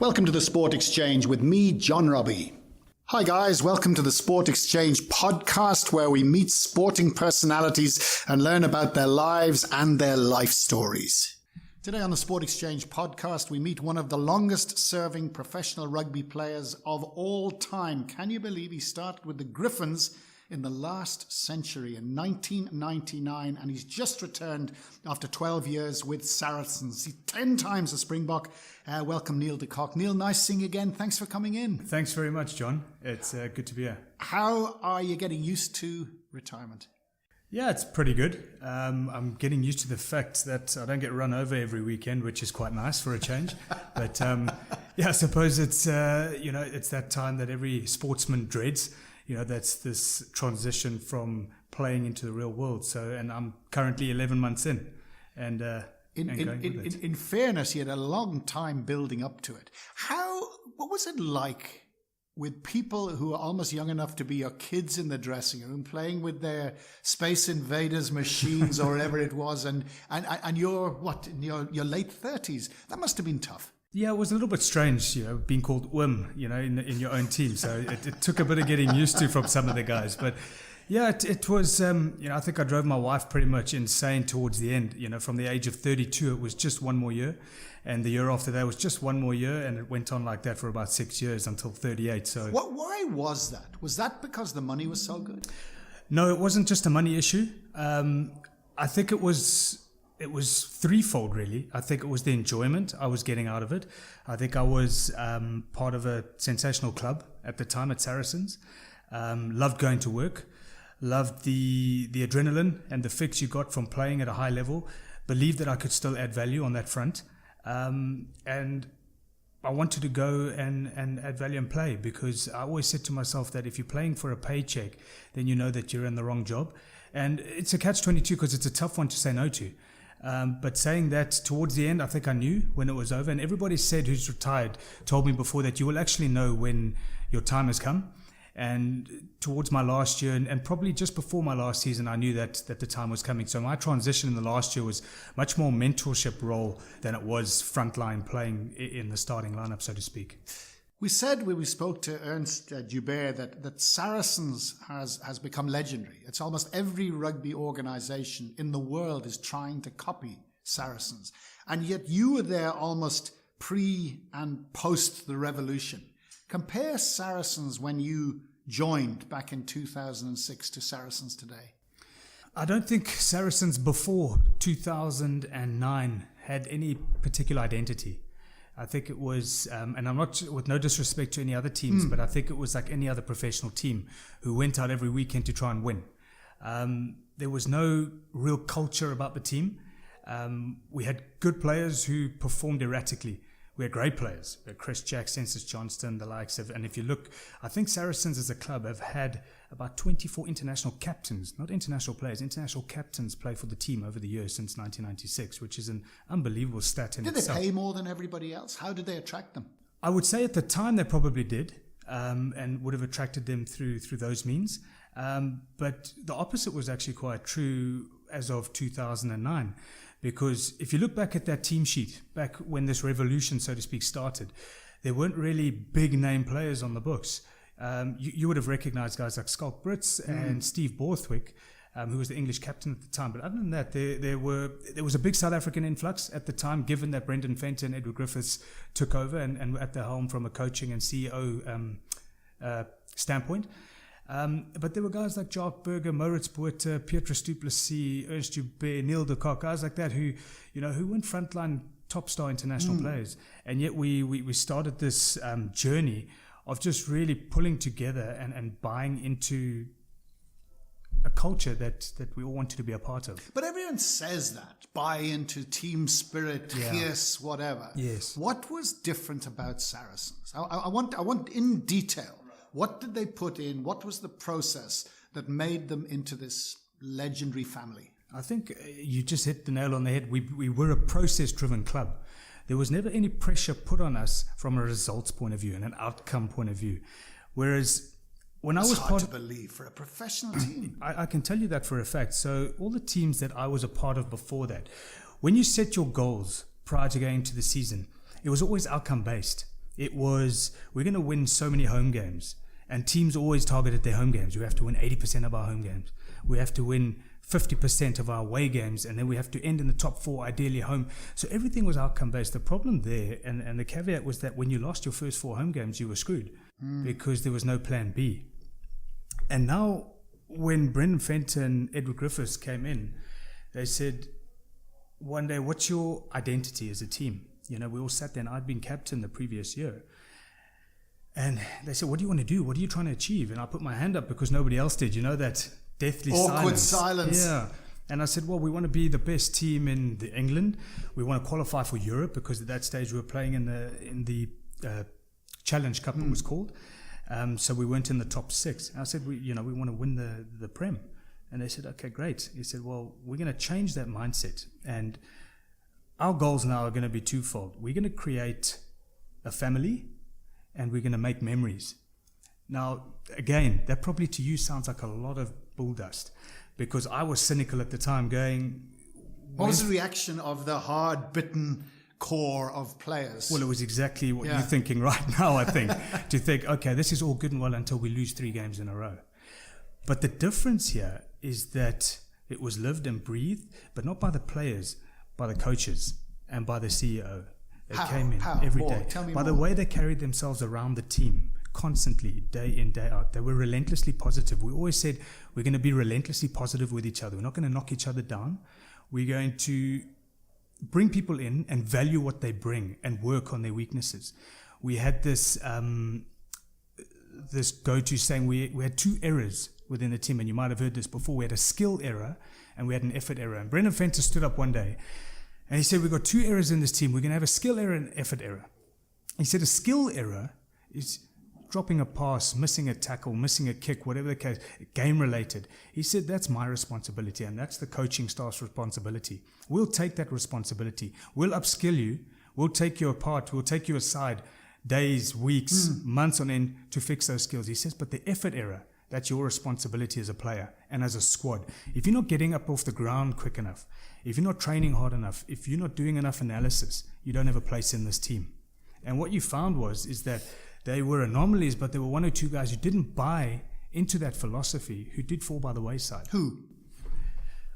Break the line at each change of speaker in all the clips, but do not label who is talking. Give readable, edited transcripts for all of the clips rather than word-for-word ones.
Welcome to the Sport Exchange with me, John Robbie. Hi guys, welcome to the Sport Exchange podcast where we meet sporting personalities and learn about their lives and their life stories. Today on the Sport Exchange podcast, we meet one of the longest serving professional rugby players of all time. Can you believe he started with the Griffins in the last century in 1999, and he's just returned after 12 years with Saracens. He's 10 times a Springbok. Welcome, Neil de Kock. Neil, nice seeing you again. Thanks for coming in.
Thanks very much, John. It's good to be here.
How are you getting used to retirement?
Yeah, it's pretty good. I'm getting used to the fact that I don't get run over every weekend, which is quite nice for a change. But yeah, I suppose it's it's that time that every sportsman dreads. That's this transition from playing into the real world. And I'm currently 11 months in, and
in fairness, you had a long time building up to it. What was it like with people who are almost young enough to be your kids in the dressing room, playing with their Space Invaders machines or whatever it was, and you're in your late 30s? That must have been tough.
Yeah, it was a little bit strange, being called Wim, in your own team. So it took a bit of getting used to from some of the guys. But yeah, it was, I think I drove my wife pretty much insane towards the end. From the age of 32, it was just one more year. And the year after that was just one more year. And it went on like that for about 6 years until 38. So
why was that? Was that because the money was so good?
No, it wasn't just a money issue. I think it was threefold, really. I think it was the enjoyment I was getting out of it. I think I was part of a sensational club at the time at Saracens. Loved going to work. Loved the adrenaline and the fix you got from playing at a high level. Believed that I could still add value on that front. And I wanted to go and add value and play, because I always said to myself that if you're playing for a paycheck, then you know that you're in the wrong job. And it's a catch-22 because it's a tough one to say no to. But saying that, towards the end, I think I knew when it was over. And everybody said who's retired told me before that you will actually know when your time has come. And towards my last year, and probably just before my last season, I knew that the time was coming. So my transition in the last year was much more mentorship role than it was frontline playing in the starting lineup, so to speak.
We said when we spoke to Ernst Joubert that Saracens has become legendary. It's almost every rugby organization in the world is trying to copy Saracens. And yet you were there almost pre and post the revolution. Compare Saracens when you joined back in 2006 to Saracens today.
I don't think Saracens before 2009 had any particular identity. I think it was, and I'm not, with no disrespect to any other teams, but I think it was like any other professional team who went out every weekend to try and win. There was no real culture about the team. We had good players who performed erratically. We had great players. We had Chris Jack, Census Johnston, the likes of, and if you look, I think Saracens as a club have had about 24 international captains, not international players, international captains play for the team over the years since 1996, which is an unbelievable stat in itself.
Did they pay more than everybody else? How did they attract them?
I would say at the time they probably did, and would have attracted them through those means. But the opposite was actually quite true as of 2009. Because if you look back at that team sheet, back when this revolution, so to speak, started, there weren't really big name players on the books. You would have recognized guys like Skalk Brits and Steve Borthwick, who was the English captain at the time. But other than that, there was a big South African influx at the time, given that Brendan Fenter and Edward Griffiths took over and were at the helm from a coaching and CEO standpoint. But there were guys like Jacques Burger, Maurits Botha, Pietrus du Plessis, Ernst Joubert, Neil de Kock, guys like that who weren't frontline top star international players. And yet we started this journey of just really pulling together and buying into a culture that we all wanted to be a part of.
But everyone says that, buy into team spirit, fierce, whatever.
Yes.
What was different about Saracens? I want in detail. What did they put in? What was the process that made them into this legendary family?
I think you just hit the nail on the head. We were a process-driven club. There was never any pressure put on us from a results point of view and an outcome point of view. Whereas when I was
hard to believe for a professional team.
I can tell you that for a fact. So all the teams that I was a part of before that, when you set your goals prior to going into the season, it was always outcome-based. It was, we're going to win so many home games. And teams always targeted their home games. We have to win 80% of our home games. We have to win 50% of our away games, and then we have to end in the top 4, ideally home. So everything was outcome-based. The problem there, and the caveat was that when you lost your first 4 home games, you were screwed because there was no plan B. And now, when Brendan Fenton and Edward Griffiths came in, they said, one day, what's your identity as a team? You know, we all sat there, and I'd been captain the previous year. And they said, what do you want to do? What are you trying to achieve? And I put my hand up because nobody else did. You know, that deathly
awkward silence.
Yeah. And I said, well, we want to be the best team in England. We want to qualify for Europe because at that stage we were playing in the Challenge Cup, it was called. So we weren't in the top 6. And I said, we want to win the Prem. And they said, okay, great. He said, well, we're going to change that mindset. And our goals now are going to be twofold. We're going to create a family, and we're going to make memories. Now, again, that probably to you sounds like a lot of bull dust, because I was cynical at the time going...
What was the reaction of the hard-bitten core of players?
Well, it was exactly what you're thinking right now, I think. To think, okay, this is all good and well until we lose 3 games in a row. But the difference here is that it was lived and breathed, but not by the players, by the coaches and by the CEO. They came in every day. By the way they carried themselves around the team, constantly, day in, day out. They were relentlessly positive. We always said, we're going to be relentlessly positive with each other. We're not going to knock each other down. We're going to bring people in and value what they bring and work on their weaknesses. We had this go-to saying, we had 2 errors within the team, and you might have heard this before. We had a skill error and we had an effort error. And Brendan Fenton stood up one day and he said, we've got 2 errors in this team. We're going to have a skill error and an effort error. He said a skill error is dropping a pass, missing a tackle, missing a kick, whatever the case, game-related. He said, that's my responsibility, and that's the coaching staff's responsibility. We'll take that responsibility. We'll upskill you. We'll take you apart. We'll take you aside days, weeks, months on end to fix those skills. He says, but the effort error, that's your responsibility as a player and as a squad. If you're not getting up off the ground quick enough, if you're not training hard enough, if you're not doing enough analysis, you don't have a place in this team. And what you found is that they were anomalies, but there were 1 or 2 guys who didn't buy into that philosophy, who did fall by the wayside.
Who?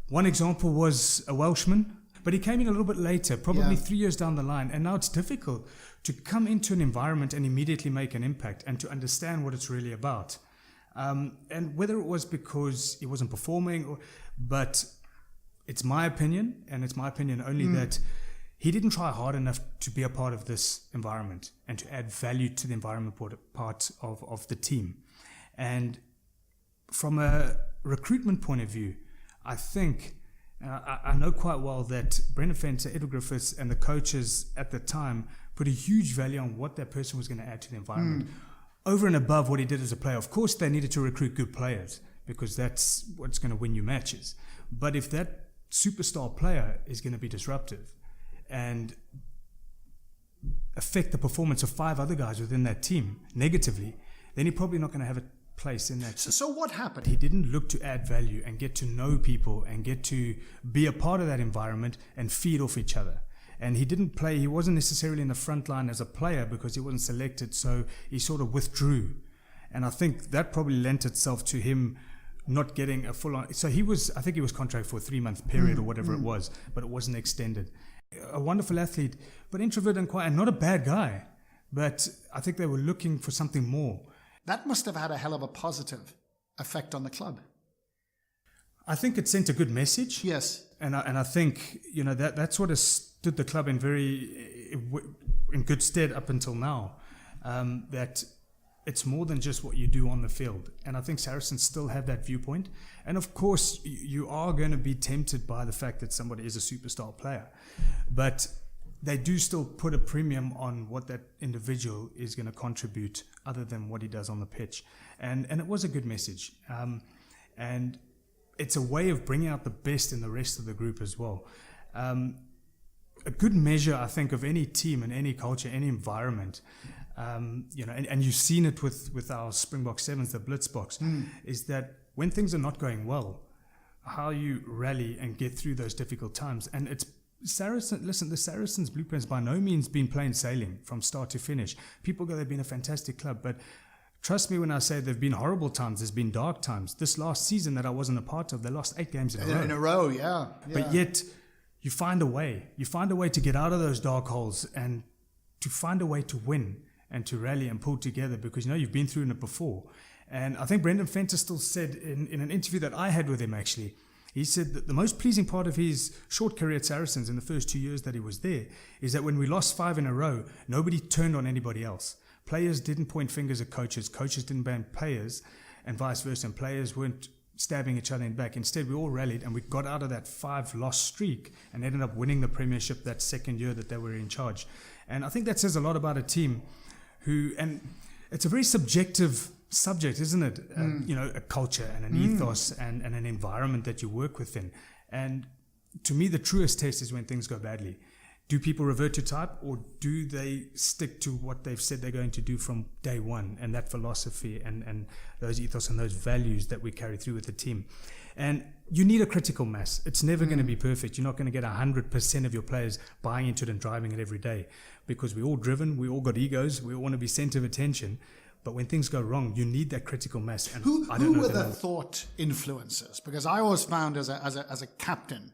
One example was a Welshman, but he came in a little bit later, probably 3 years down the line. And now it's difficult to come into an environment and immediately make an impact and to understand what it's really about. And whether it was because he wasn't performing, but it's my opinion, and it's my opinion only, that he didn't try hard enough to be a part of this environment and to add value to the environment part of the team. And from a recruitment point of view, I think, I know quite well that Brendan Fenton, Edward Griffiths, and the coaches at the time put a huge value on what that person was going to add to the environment. Over and above what he did as a player. Of course, they needed to recruit good players because that's what's going to win you matches. But if that superstar player is going to be disruptive and affect the performance of 5 other guys within that team negatively, then you're probably not going to have a place in that.
So what happened?
He didn't look to add value and get to know people and get to be a part of that environment and feed off each other. And he wasn't necessarily in the front line as a player because he wasn't selected, so he sort of withdrew. And I think that probably lent itself to him not getting a full-on... So I think he was contracted for a 3-month period or whatever it was, but it wasn't extended. A wonderful athlete, but introverted and quiet, and not a bad guy. But I think they were looking for something more.
That must have had a hell of a positive effect on the club.
I think it sent a good message.
Yes.
And I think, that sort of stood the club in good stead up until now. That it's more than just what you do on the field. And I think Saracens still have that viewpoint. And of course, you are going to be tempted by the fact that somebody is a superstar player. But they do still put a premium on what that individual is going to contribute other than what he does on the pitch. And it was a good message. And it's a way of bringing out the best in the rest of the group as well. A good measure, I think, of any team and any culture, any environment, and you've seen it with our Springbok Sevens, the Blitzbox, is that when things are not going well, how you rally and get through those difficult times. And it's the Saracens blueprint's by no means been plain sailing from start to finish. People go, they've been a fantastic club, but trust me when I say there've been horrible times, there's been dark times. This last season that I wasn't a part of, they lost 8 games in a row.
In a row, yeah.
But yet, you find a way. You find a way to get out of those dark holes and to find a way to win and to rally and pull together because, you've been through it before. And I think Brendan Fenterstill said in an interview that I had with him, actually, he said that the most pleasing part of his short career at Saracens in the first 2 years that he was there is that when we lost 5 in a row, nobody turned on anybody else. Players didn't point fingers at coaches. Coaches didn't ban players and vice versa. And players weren't stabbing each other in the back. Instead, we all rallied and we got out of that 5-loss streak and ended up winning the premiership that second year that they were in charge. And I think that says a lot about a team and it's a very subjective subject, isn't it? A culture and an ethos and an environment that you work within. And to me, the truest test is when things go badly. Do people revert to type, or do they stick to what they've said they're going to do from day one, and that philosophy and those ethos and those values that we carry through with the team? And you need a critical mass. It's never going to be perfect. You're not going to get 100% of your players buying into it and driving it every day, because we're all driven, we all got egos, we all want to be center of attention. But when things go wrong, you need that critical mass. And
who were the thought influencers? Because I always found as a captain,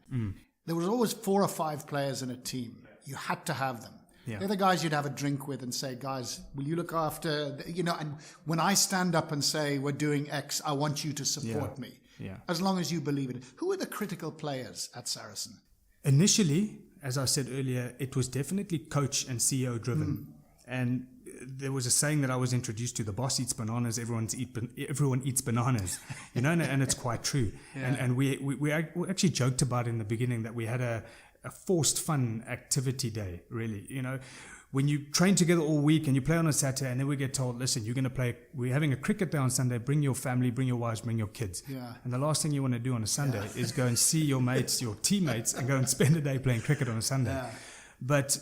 there was always 4 or 5 players in a team. You had to have them.
Yeah.
They're the guys you'd have a drink with and say, guys, will you look after, and when I stand up and say, we're doing X, I want you to support me.
Yeah.
As long as you believe it. Who are the critical players at Saracen?
Initially, as I said earlier, it was definitely coach and CEO driven. And there was a saying that I was introduced to: the boss eats bananas, everyone eats bananas, and it's quite true. Yeah. And we actually joked about it in the beginning that we had a forced fun activity day, really. When you train together all week and you play on a Saturday, and then we get told, listen, you're going to play, we're having a cricket day on Sunday, bring your family, bring your wives, bring your kids.
Yeah.
And the last thing you want to do on a Sunday is go and see your mates, your teammates, and go and spend a day playing cricket on a Sunday. Yeah. But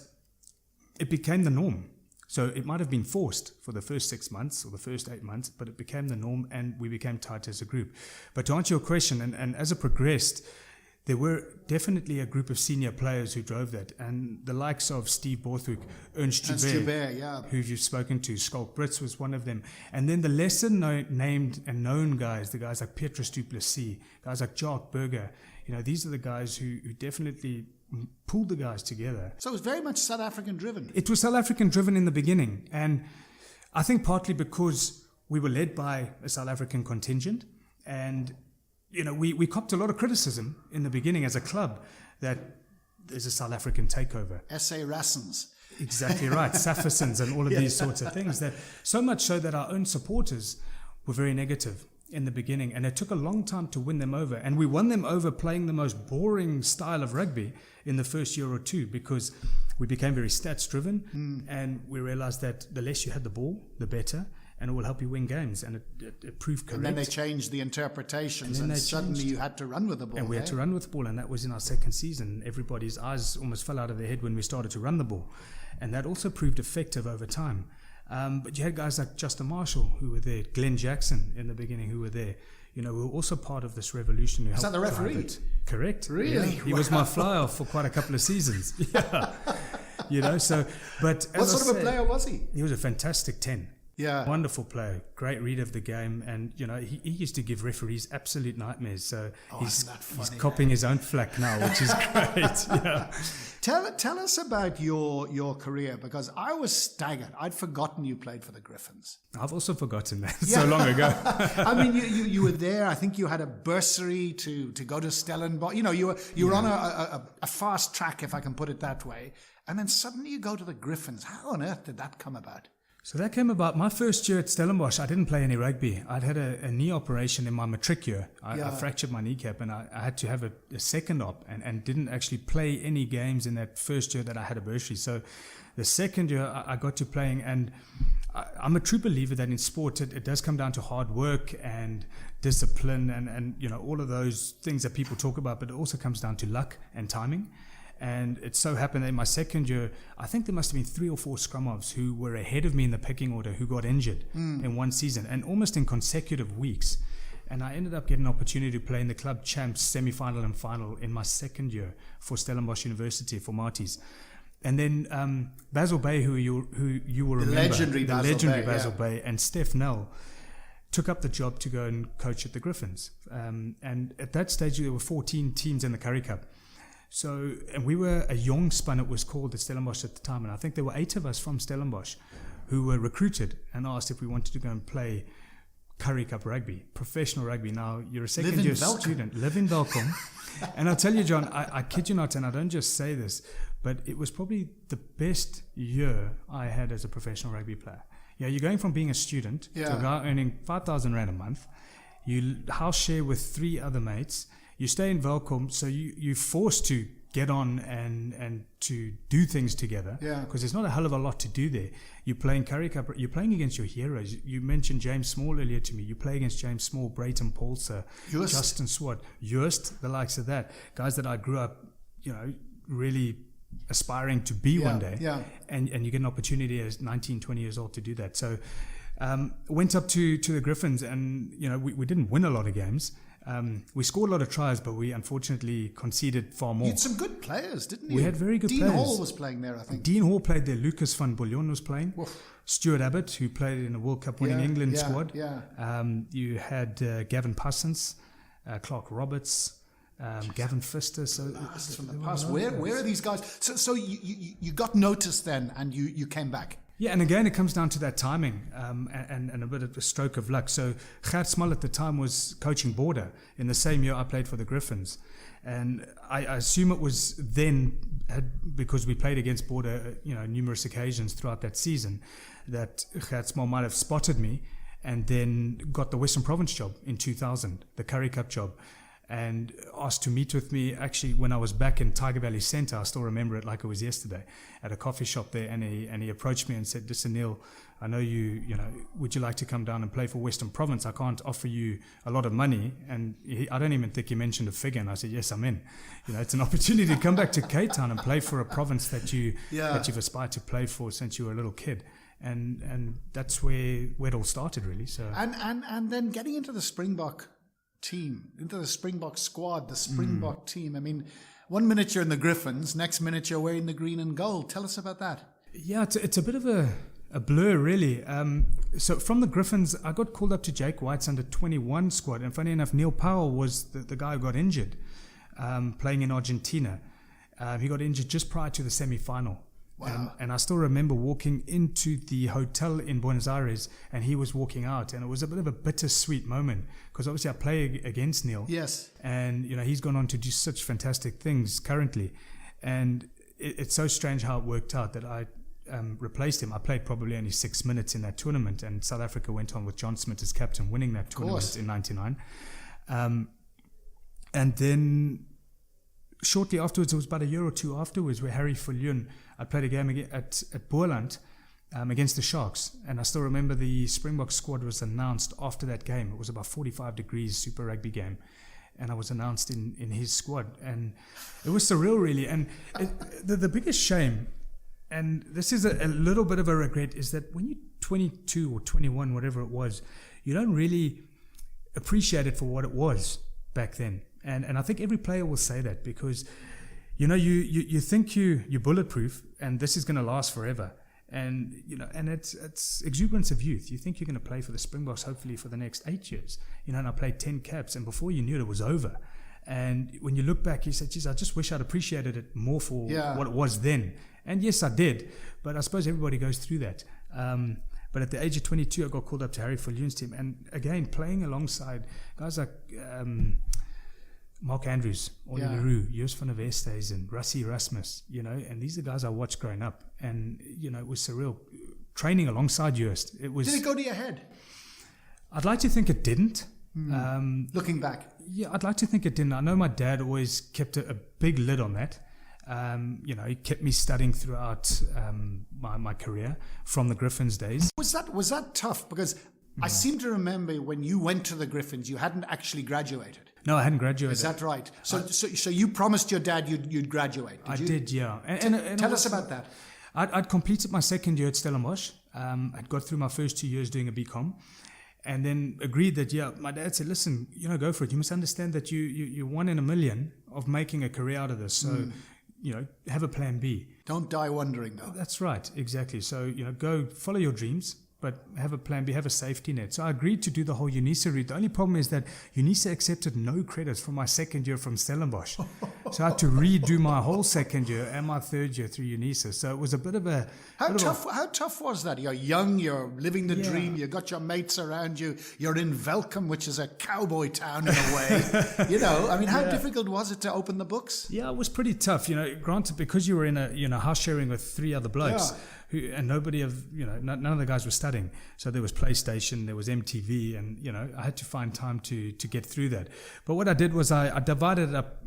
it became the norm. So it might have been forced for the first 6 months or the first 8 months, but it became the norm and we became tight as a group. But to answer your question, and as it progressed, there were definitely a group of senior players who drove that, and the likes of Steve Borthwick, Ernst Joubert, who you've spoken to, Skalk Brits was one of them. And then the lesser named and known guys, the guys like Petrus du Plessis, guys like Jacques Burger, these are the guys who definitely pulled the guys together.
So it was very much South African driven.
It was South African driven in the beginning, and I think partly because we were led by a South African contingent, and we copped a lot of criticism in the beginning as a club that there's a South African takeover.
Saracens.
Exactly right. Saracens and all of these sorts of things. That so much so that our own supporters were very negative in the beginning, and it took a long time to win them over. And we won them over playing the most boring style of rugby in the first year or two, because we became very stats driven, and we realized that the less you had the ball, the better, and it will help you win games. And it proved correct.
And then they changed the interpretations, and suddenly you had to run with the ball.
And we had to run with the ball, and that was in our second season. Everybody's eyes almost fell out of their head when we started to run the ball. And that also proved effective over time. But you had guys like Justin Marshall who were there, Glenn Jackson in the beginning who were there, who were also part of this revolution.
Is that the referee?
Correct.
Really?
Yeah. He was my fly-off for quite a couple of seasons. Yeah. But
what sort of a player was he?
He was a fantastic 10.
Yeah.
Wonderful player, great read of the game, and he used to give referees absolute nightmares. So he's copying his own flack now, which is great. Yeah.
Tell us about your career, because I was staggered. I'd forgotten you played for the Griffins.
I've also forgotten that so long ago.
I mean, you were there. I think you had a bursary to go to Stellenbosch. You were on a fast track, if I can put it that way. And then suddenly you go to the Griffins. How on earth did that come about?
So that came about my first year at Stellenbosch. I didn't play any rugby. I'd had a knee operation in my matric year. I fractured my kneecap, and I had to have a second op, and didn't actually play any games in that first year that I had a bursary. So the second year I got to playing, and I'm a true believer that in sport it does come down to hard work and discipline and all of those things that people talk about, but it also comes down to luck and timing. And it so happened that in my second year, I think there must have been 3 or 4 scrum-halves who were ahead of me in the pecking order who got injured in one season, and almost in consecutive weeks. And I ended up getting an opportunity to play in the club champs semi-final and final in my second year for Stellenbosch University, for Marties. And then Basil Bay, who you will remember,
legendary
Basil Bay, and Steph Nell took up the job to go and coach at the Griffins. And at that stage, there were 14 teams in the Currie Cup. So, and we were a young spun, it was called, at Stellenbosch at the time. And I think there were 8 of us from Stellenbosch who were recruited and asked if we wanted to go and play Currie Cup rugby, professional rugby. Now, you're a second year student, live in Welkom. And I'll tell you, John, I kid you not, and I don't just say this, but it was probably the best year I had as a professional rugby player. Yeah, you're going from being a student to a guy earning 5,000 Rand a month. You house share with 3 other mates. You stay in Welkom, so you're forced to get on and to do things together.
Yeah.
Because there's not a hell of a lot to do there. You're playing Currie Cup. You're playing against your heroes. You mentioned James Small earlier to me. You play against James Small, Brayton Paulser, Justin Swart, Joost, the likes of that. Guys that I grew up, really aspiring to be one day.
Yeah.
And you get an opportunity as 19, 20 years old to do that. So went up to the Griffins, and we didn't win a lot of games. We scored a lot of tries, but we unfortunately conceded far more.
You had some good players, didn't you?
We had very good
Dean
players.
Hall was playing there, I think.
Dean Hall played there. Lucas van Bouillon was playing.
Oof.
Stuart Abbott, who played in a World Cup winning England squad.
Yeah.
You had Gavin Parsons, Clark Roberts, Gavin Pfister. So
That's from the past. Where are these guys? So you got noticed then, and you came back.
Yeah, and again, it comes down to that timing and a bit of a stroke of luck. So Gert Small at the time was coaching Border in the same year I played for the Griffins. And I assume it was then, because we played against Border, numerous occasions throughout that season, that Gert Small might have spotted me and then got the Western Province job in 2000, the Currie Cup job, and asked to meet with me actually when I was back in Tiger Valley Centre. I still remember it like it was yesterday, at a coffee shop there, and he approached me and said, "Listen, Neil, I know would you like to come down and play for Western Province? I can't offer you a lot of money." And I don't even think he mentioned a figure, and I said, "Yes, I'm in." It's an opportunity to come back to Cape Town and play for a province that you've aspired to play for since you were a little kid. And that's where it all started, really. So
and then getting into the Springbok team, into the Springbok squad, the Springbok team. I mean, 1 minute you're in the Griffins, next minute you're wearing the green and gold. Tell us about that.
Yeah, it's a bit of a blur, really. So from the Griffins, I got called up to Jake White's under 21 squad. And funny enough, Neil Powell was the guy who got injured playing in Argentina. He got injured just prior to the semi-final.
Wow.
And I still remember walking into the hotel in Buenos Aires, and he was walking out, and it was a bit of a bittersweet moment, because obviously I play against Neil.
Yes.
And, he's gone on to do such fantastic things currently. And it's so strange how it worked out that I replaced him. I played probably only 6 minutes in that tournament, and South Africa went on with John Smith as captain, winning that tournament in 99. And then shortly afterwards, it was about a year or two afterwards, where Harry Viljoen, I played a game at Boerland against the Sharks, and I still remember the Springbok squad was announced after that game. It was about 45 degrees, Super Rugby game, and I was announced in his squad, and it was surreal, really. And the biggest shame, and this is a little bit of a regret, is that when you're 22 or 21, whatever it was, you don't really appreciate it for what it was back then. And I think every player will say that, because you think you're bulletproof and this is going to last forever, and it's exuberance of youth. You think you're going to play for the Springboks hopefully for the next 8 years, and I played 10 caps, and before you knew it was over. And when you look back, you say, "Geez, I just wish I'd appreciated it more for what it was then." And yes, I did, but I suppose everybody goes through that. But at the age of 22, I got called up to Harry Viljoen's team, and again playing alongside guys like Mark Andrews, Ollie Leroux, Joost van der Westhuizen, Rassie Rasmus, and these are guys I watched growing up, and it was surreal training alongside Joost. It was.
Did it go to your head?
I'd like to think it didn't.
Looking back,
yeah, I'd like to think it didn't. I know my dad always kept a big lid on that. He kept me studying throughout my career from the Griffins days.
Was that tough? Because I seem to remember when you went to the Griffins, you hadn't actually graduated.
No, I hadn't graduated.
Is that right? So you promised your dad you'd graduate.
I did, yeah. And
tell us about that.
I'd completed my second year at Stellenbosch. I'd got through my first 2 years doing a BCom. And then agreed that, my dad said, listen, go for it. You must understand that you're 1 in a million of making a career out of this. So, have a plan B.
Don't die wondering, though.
That's right, exactly. So, go follow your dreams, but have a plan B, have a safety net. So I agreed to do the whole UNISA route. The only problem is that UNISA accepted no credits from my second year from Stellenbosch. So I had to redo my whole second year and my third year through UNISA. So it was a bit of a...
How tough was that? You're young, you're living the dream, you got your mates around you, you're in Velcom, which is a cowboy town in a way. How difficult was it to open the books?
Yeah, it was pretty tough. Granted, because you were in a house sharing with 3 other blokes, and nobody none of the guys were studying. So there was PlayStation, there was MTV, and I had to find time to get through that. But what I did was I divided it up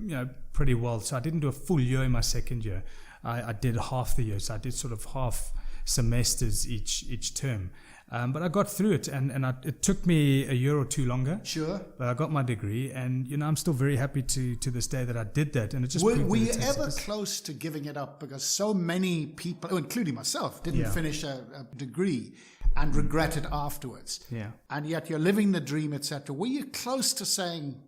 pretty well. So I didn't do a full year in my second year. I did half the year. So I did sort of half semesters each term. But I got through it, and it took me a year or 2 longer.
Sure.
But I got my degree, and I'm still very happy to this day that I did that. And it just
were you ever close to giving it up? Because so many people, including myself, didn't finish a degree and regret it afterwards.
Yeah. And
yet you're living the dream, etc. Were you close to saying,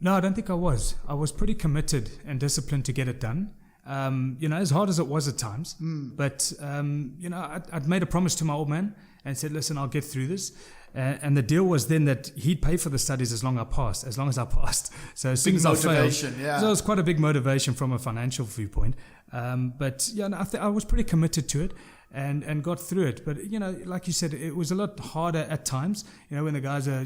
No, I don't think I was. I was pretty committed and disciplined to get it done. As hard as it was at times, but I'd made a promise to my old man and said, listen, I'll get through this. And the deal was then that he'd pay for the studies as long as I passed. So as soon as I failed, so it was quite a big motivation from a financial viewpoint. I was pretty committed to it and got through it. But, like you said, it was a lot harder at times, when the guys are,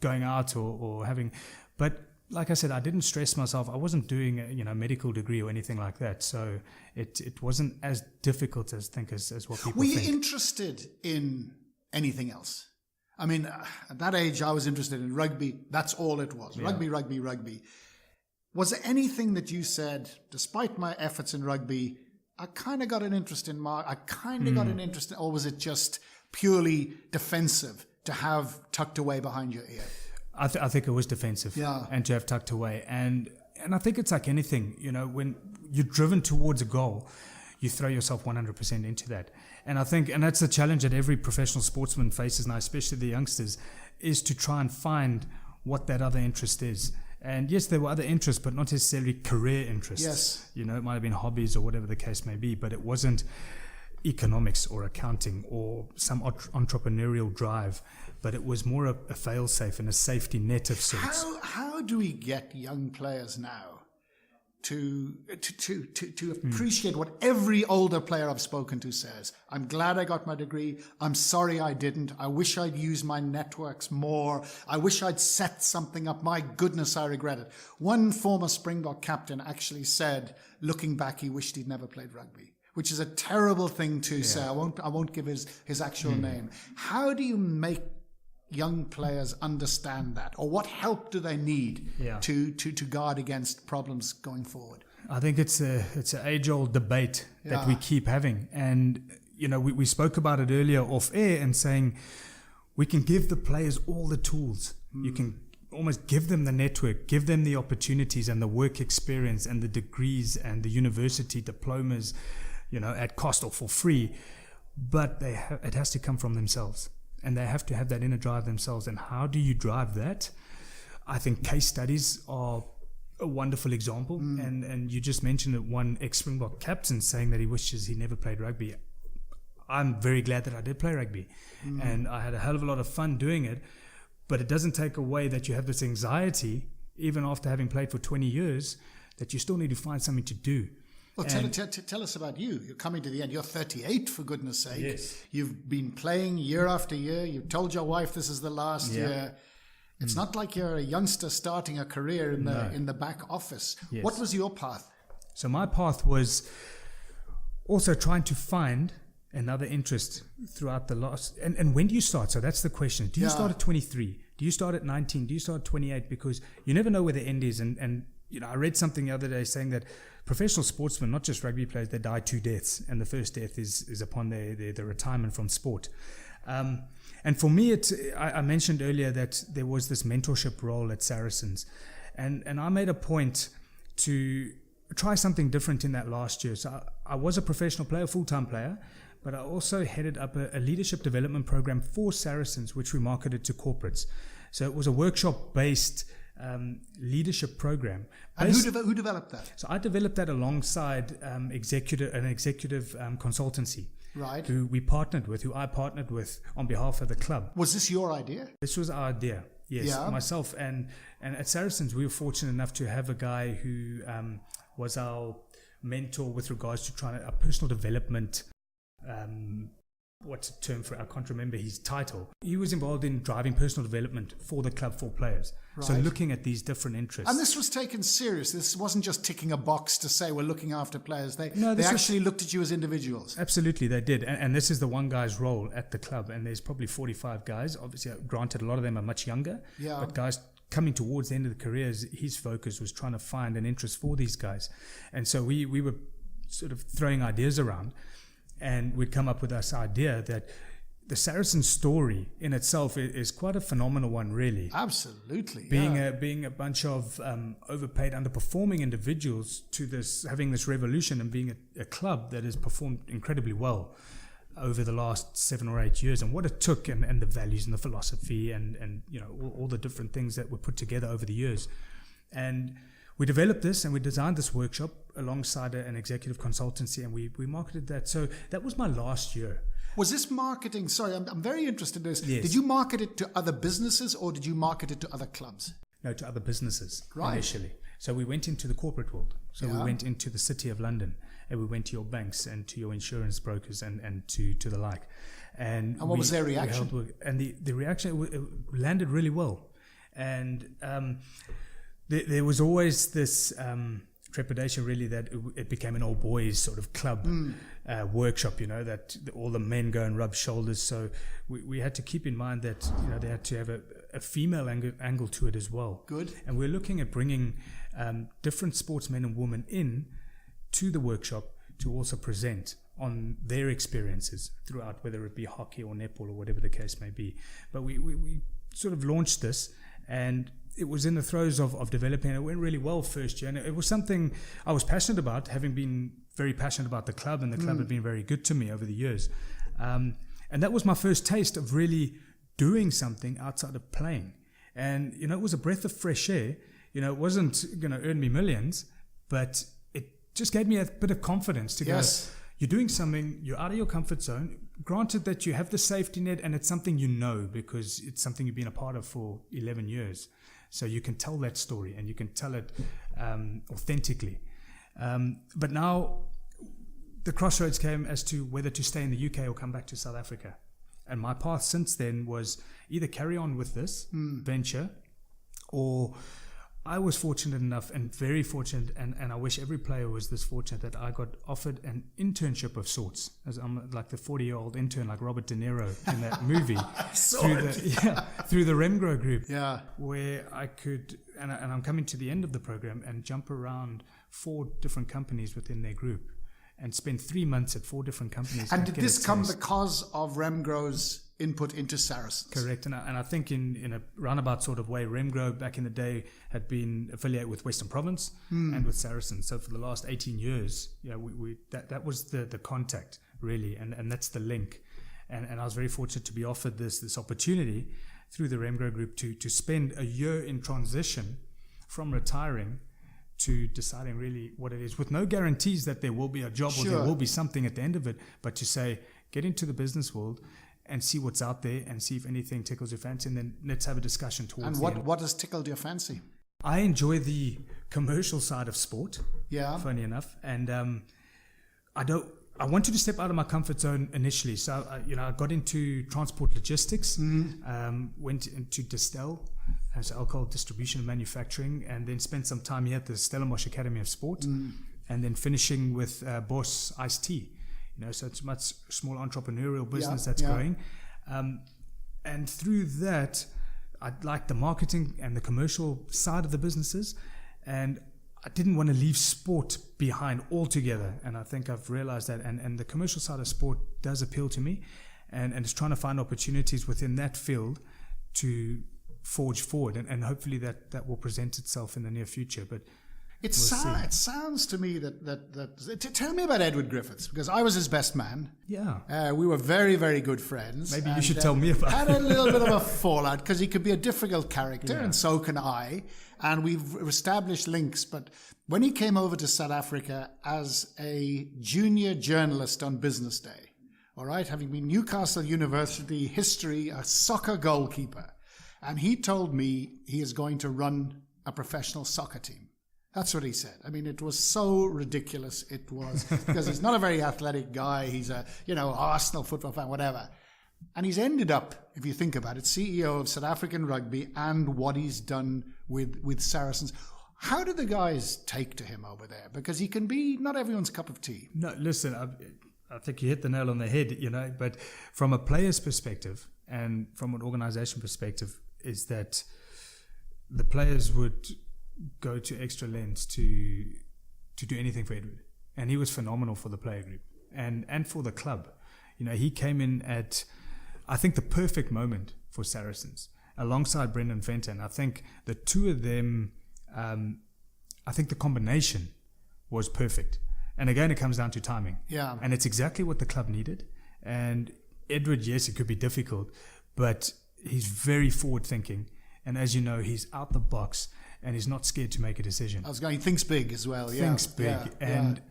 going out or having, but like I said, I didn't stress myself. I wasn't doing a medical degree or anything like that. So it wasn't as difficult as what people think.
Were you interested in anything else? I mean, at that age, I was interested in rugby. That's all it was. Yeah. Rugby. Was there anything that you said, despite my efforts in rugby, I kind of got an interest in or was it just purely defensive to have tucked away behind your ear?
I think it was defensive, and to have tucked away. And I think it's like anything, when you're driven towards a goal, you throw yourself 100% into that. And I think, and that's the challenge that every professional sportsman faces now, especially the youngsters, is to try and find what that other interest is. And yes, there were other interests, but not necessarily career interests.
Yes.
It might have been hobbies or whatever the case may be, but it wasn't economics or accounting or some entrepreneurial drive, but it was more a fail-safe and a safety net of sorts.
How do we get young players now to appreciate what every older player I've spoken to says? I'm glad I got my degree. I'm sorry I didn't. I wish I'd used my networks more. I wish I'd set something up. My goodness, I regret it. One former Springbok captain actually said, looking back, he wished he'd never played rugby, which is a terrible thing to say. I won't give his actual name. How do you make young players understand that, or what help do they need to guard against problems going forward?
I think it's an age-old debate that we keep having, and we spoke about it earlier off air and saying we can give the players all the tools. You can almost give them the network, give them the opportunities and the work experience and the degrees and the university diplomas, at cost or for free, but it has to come from themselves. And they have to have that inner drive themselves. And how do you drive that? I think case studies are a wonderful example. And you just mentioned that one ex-Springbok captain saying that he wishes he never played rugby. I'm very glad that I did play rugby. And I had a hell of a lot of fun doing it. But it doesn't take away that you have this anxiety, even after having played for 20 years, that you still need to find something to do.
Well, tell us about you. You're coming to the end. You're 38, for goodness sake.
Yes.
You've been playing year after year. You've told your wife this is the last year. It's not like you're a youngster starting a career in the back office.
Yes.
What was your path?
So my path was also trying to find another interest throughout the last... And when do you start? So that's the question. Do you start at 23? Do you start at 19? Do you start at 28? Because you never know where the end is. And I read something the other day saying that professional sportsmen, not just rugby players, they die 2 deaths, and the first death is upon their retirement from sport. And for me, I mentioned earlier that there was this mentorship role at Saracens, and I made a point to try something different in that last year. So I was a professional player, full-time player, but I also headed up a leadership development program for Saracens, which we marketed to corporates. So it was a workshop-based leadership program.
And who developed that?
So I developed that alongside an executive consultancy.
Right.
Who I partnered with on behalf of the club.
Was this your idea?
This was our idea, yes.
Yeah.
Myself and at Saracens, we were fortunate enough to have a guy who was our mentor with regards to trying a personal development. What's the term for it? I can't remember his title. He was involved in driving personal development for the club for players. Right. So looking at these different interests.
And this was taken serious. This wasn't just ticking a box to say we're looking after players. They actually looked at you as individuals.
Absolutely, they did. And this is the one guy's role at the club. And there's probably 45 guys. Obviously, granted, a lot of them are much younger.
Yeah.
But guys coming towards the end of the careers, his focus was trying to find an interest for these guys. And so we were sort of throwing ideas around. And we'd come up with this idea that the Saracen story in itself is quite a phenomenal one, really.
Absolutely.
Being a bunch of overpaid, underperforming individuals to having this revolution and being a club that has performed incredibly well over the last 7 or 8 years, and what it took, and the values and the philosophy and all the different things that were put together over the years. And we developed this and we designed this workshop alongside an executive consultancy, and we marketed that. So that was my last year.
Was this marketing? Sorry, I'm very interested in this.
Yes.
Did you market it to other businesses or did you market it to other clubs?
No, to other businesses
initially.
So we went into the corporate world. So we went into the City of London, and we went to your banks and to your insurance brokers and to the like. And
what was their reaction?
And the reaction, it landed really well. And there was always this trepidation, really, that it became an old boys sort of club workshop, that all the men go and rub shoulders. So we had to keep in mind that they had to have a female angle to it as well.
Good.
And we're looking at bringing different sportsmen and women in to the workshop to also present on their experiences throughout, whether it be hockey or netball or whatever the case may be. But we sort of launched this, and it was in the throes of developing. It went really well first year, and it was something I was passionate about, having been very passionate about the club, and the club had been very good to me over the years. And that was my first taste of really doing something outside of playing. And, it was a breath of fresh air. It wasn't going to earn me millions, but it just gave me a bit of confidence to go, you're doing something, you're out of your comfort zone. Granted that you have the safety net, and it's something because it's something you've been a part of for 11 years. So you can tell that story, and you can tell it authentically. But now the crossroads came as to whether to stay in the UK or come back to South Africa. And my path since then was either carry on with this venture, or I was fortunate enough, and very fortunate, and I wish every player was this fortunate, that I got offered an internship of sorts, as I'm like the 40-year-old intern like Robert De Niro in that movie, through the Remgro group, where I could, and I'm coming to the end of the program, and jump around 4 different companies within their group and spend 3 months at 4 different companies.
And did this come because of Remgro's input into Saracens?
Correct. And I think in a roundabout sort of way, Remgro back in the day had been affiliated with Western Province and with Saracens. So for the last 18 years, that was the contact, really, and that's the link. And I was very fortunate to be offered this opportunity through the Remgro group to spend a year in transition from retiring to deciding really what it is, with no guarantees that there will be a job or there will be something at the end of it, but to say, get into the business world and see what's out there and see if anything tickles your fancy, and then let's have a discussion towards the end.
And what has tickled your fancy?
I enjoy the commercial side of sport, funny enough, and I wanted to step out of my comfort zone initially. So, I got into transport logistics, went into Distel, as alcohol distribution and manufacturing, and then spent some time here at the Stellenbosch Academy of Sport, and then finishing with Boss Iced Tea. So it's a much small entrepreneurial business that's going. And through that, I liked the marketing and the commercial side of the businesses, and I didn't want to leave sport behind altogether. And I think I've realized that, and the commercial side of sport does appeal to me, and it's trying to find opportunities within that field to forge forward, and hopefully that will present itself in the near future. But
It sounds to me tell me about Edward Griffiths, because I was his best man.
Yeah.
We were very, very good friends.
Maybe you should tell me about
had a little bit of a fallout because he could be a difficult character, and so can I. And we've established links. But when he came over to South Africa as a junior journalist on Business Day, all right, having been Newcastle University history, a soccer goalkeeper, and he told me he is going to run a professional soccer team. That's what he said. I mean, it was so ridiculous. It was because he's not a very athletic guy. He's a, Arsenal football fan, whatever. And he's ended up, if you think about it, CEO of South African rugby and what he's done with Saracens. How do the guys take to him over there? Because he can be not everyone's cup of tea.
No, listen, I think you hit the nail on the head, but from a player's perspective and from an organization perspective is that the players would go to extra lengths to do anything for Edward, and he was phenomenal for the player group and for the club. He came in at, I think, the perfect moment for Saracens alongside Brendan Fenton. I think the two of them, I think the combination was perfect. And again, it comes down to timing.
Yeah.
And it's exactly what the club needed. And Edward, yes, it could be difficult, but he's very forward thinking. And as you know, he's out the box. And he's not scared to make a decision.
He thinks big as well.
Thinks big. And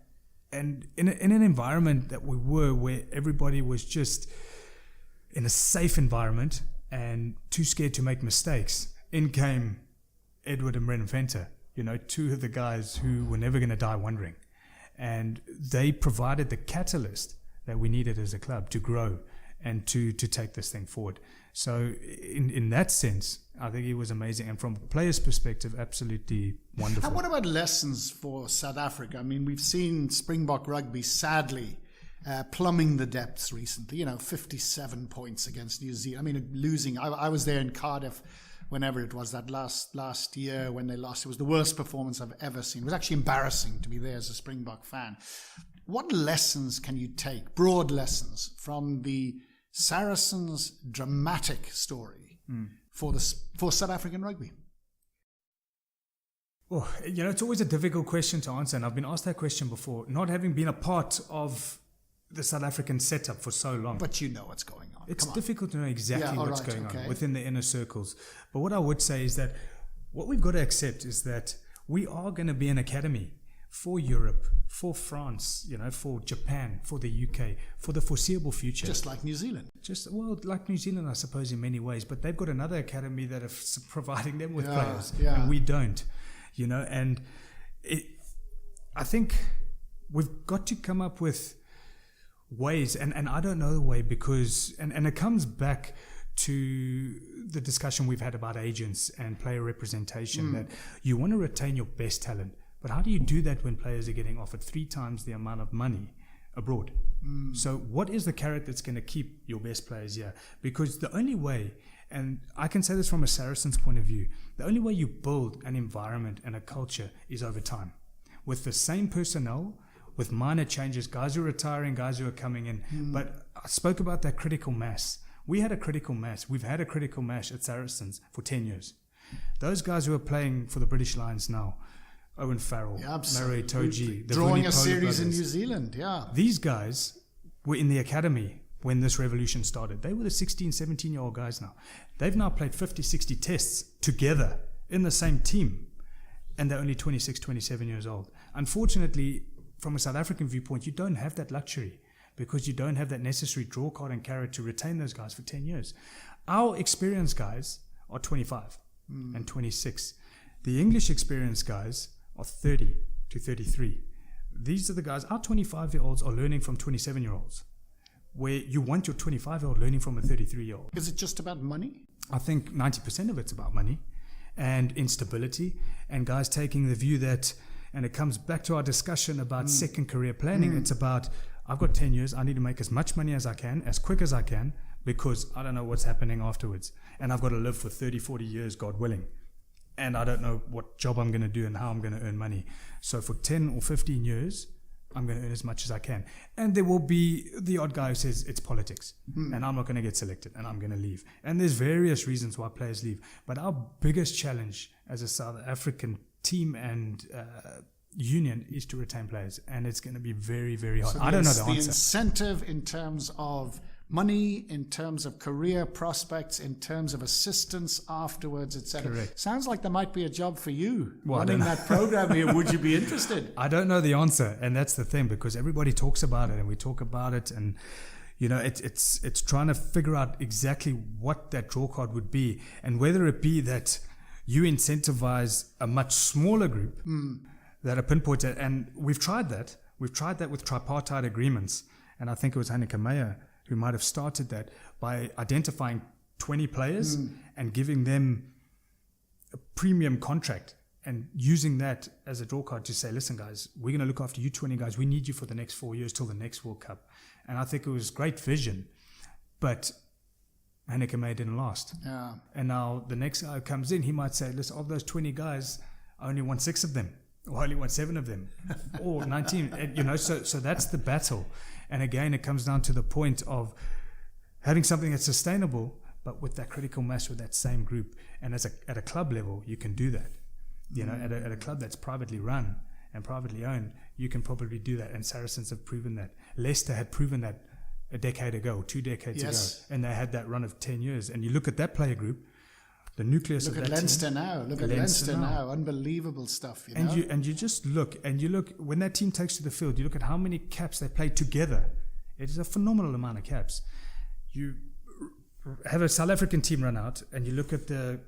in an environment that we were, where everybody was just in a safe environment and too scared to make mistakes, in came Edward and Brendan Fenter, two of the guys who were never going to die wondering. And they provided the catalyst that we needed as a club to grow and to take this thing forward. So in that sense, I think he was amazing. And from a player's perspective, absolutely wonderful.
And what about lessons for South Africa? I mean, we've seen Springbok rugby sadly plumbing the depths recently. 57 points against New Zealand. I mean, losing. I was there in Cardiff whenever it was, that last year when they lost. It was the worst performance I've ever seen. It was actually embarrassing to be there as a Springbok fan. What lessons can you take, broad lessons, from the Saracens' dramatic story for South African rugby?
Well, it's always a difficult question to answer, and I've been asked that question before, not having been a part of the South African setup for so long.
But you know what's going on.
It's difficult to know exactly what's going on within the inner circles. But what I would say is that what we've got to accept is that we are going to be an academy for Europe, for France, for Japan, for the UK, for the foreseeable future.
Just like New Zealand.
Like New Zealand, I suppose, in many ways. But they've got another academy that are providing them with players, and we don't. And I think we've got to come up with ways, and I don't know the way, because, and it comes back to the discussion we've had about agents and player representation, that you want to retain your best talent. But how do you do that when players are getting offered 3 times the amount of money abroad? So what is the carrot that's going to keep your best players here? Because the only way, and I can say this from a Saracens point of view, the only way you build an environment and a culture is over time. With the same personnel, with minor changes, guys who are retiring, guys who are coming in. But I spoke about that critical mass. We had a critical mass. We've had a critical mass at Saracens for 10 years. Those guys who are playing for the British Lions now, Owen Farrell, Mary Toji,
drawing a series in New Zealand,
These guys were in the academy when this revolution started. They were the 16, 17-year-old guys now. They've now played 50, 60 tests together in the same team, and they're only 26, 27 years old. Unfortunately, from a South African viewpoint, you don't have that luxury because you don't have that necessary draw card and carrot to retain those guys for 10 years. Our experienced guys are 25 and 26. The English experienced guys are 30 to 33. These are the guys, our 25-year-olds are learning from 27-year-olds, where you want your 25-year-old learning from a 33-year-old.
Is it just about money?
I think 90% of it's about money and instability, and guys taking the view that, and it comes back to our discussion about second career planning, it's about, I've got 10 years, I need to make as much money as I can, as quick as I can, because I don't know what's happening afterwards. And I've got to live for 30, 40 years, God willing. And I don't know what job I'm going to do and how I'm going to earn money. So for 10 or 15 years, I'm going to earn as much as I can. And there will be the odd guy who says it's politics and I'm not going to get selected and I'm going to leave. And there's various reasons why players leave. But our biggest challenge as a South African team and union is to retain players, and it's going to be very, very hard.
So
I don't know the
the
answer.
incentive in terms of money, in terms of career prospects, in terms of assistance afterwards, etc.
Correct.
Sounds like there might be a job for you
Well,
running that program here. Would you be interested?
I don't know the answer, and that's the thing, because everybody talks about it, and we talk about it, and it's trying to figure out exactly what that draw card would be, and whether it be that you incentivize a much smaller group that are pinpointed, and we've tried that. We've tried that with tripartite agreements, and I think it was Hanneke Meyer who might have started that by identifying 20 players and giving them a premium contract and using that as a draw card to say, listen, guys, we're going to look after you 20 guys. We need you for the next 4 years till the next World Cup. And I think it was great vision, but Hanneke Meyer didn't last.
Yeah.
And now the next guy who comes in, he might say, listen, of those 20 guys, I only want 6 of them, or I only want 7 of them, or 19. So that's the battle. And again, it comes down to the point of having something that's sustainable, but with that critical mass with that same group. And at a club level, you can do that. At a club that's privately run and privately owned, you can probably do that. And Saracens have proven that. Leicester had proven that a decade ago, 2 decades ago, and they had that run of 10 years. And you look at that player group, the nucleus of that team.
Look at Leinster now. Unbelievable stuff.
And you just look, when that team takes to the field, you look at how many caps they play together. It is a phenomenal amount of caps. You have a South African team run out, and you look at the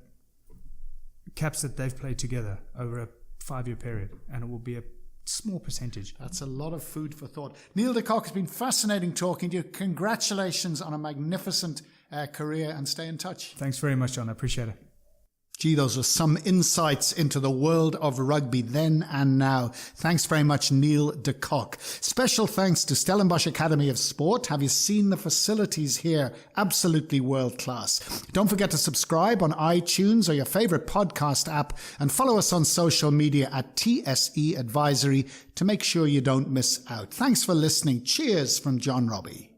caps that they've played together over a 5-year period, and it will be a small percentage.
That's a lot of food for thought. Neil de Kock, it's been fascinating talking to you. Congratulations on a magnificent career, and stay in touch.
Thanks very much, John. I appreciate it.
Gee, those are some insights into the world of rugby then and now. Thanks very much, Neil de Kock. Special thanks to Stellenbosch Academy of Sport. Have you seen the facilities here? Absolutely world class. Don't forget to subscribe on iTunes or your favorite podcast app, and follow us on social media at TSE Advisory to make sure you don't miss out. Thanks for listening. Cheers from John Robbie.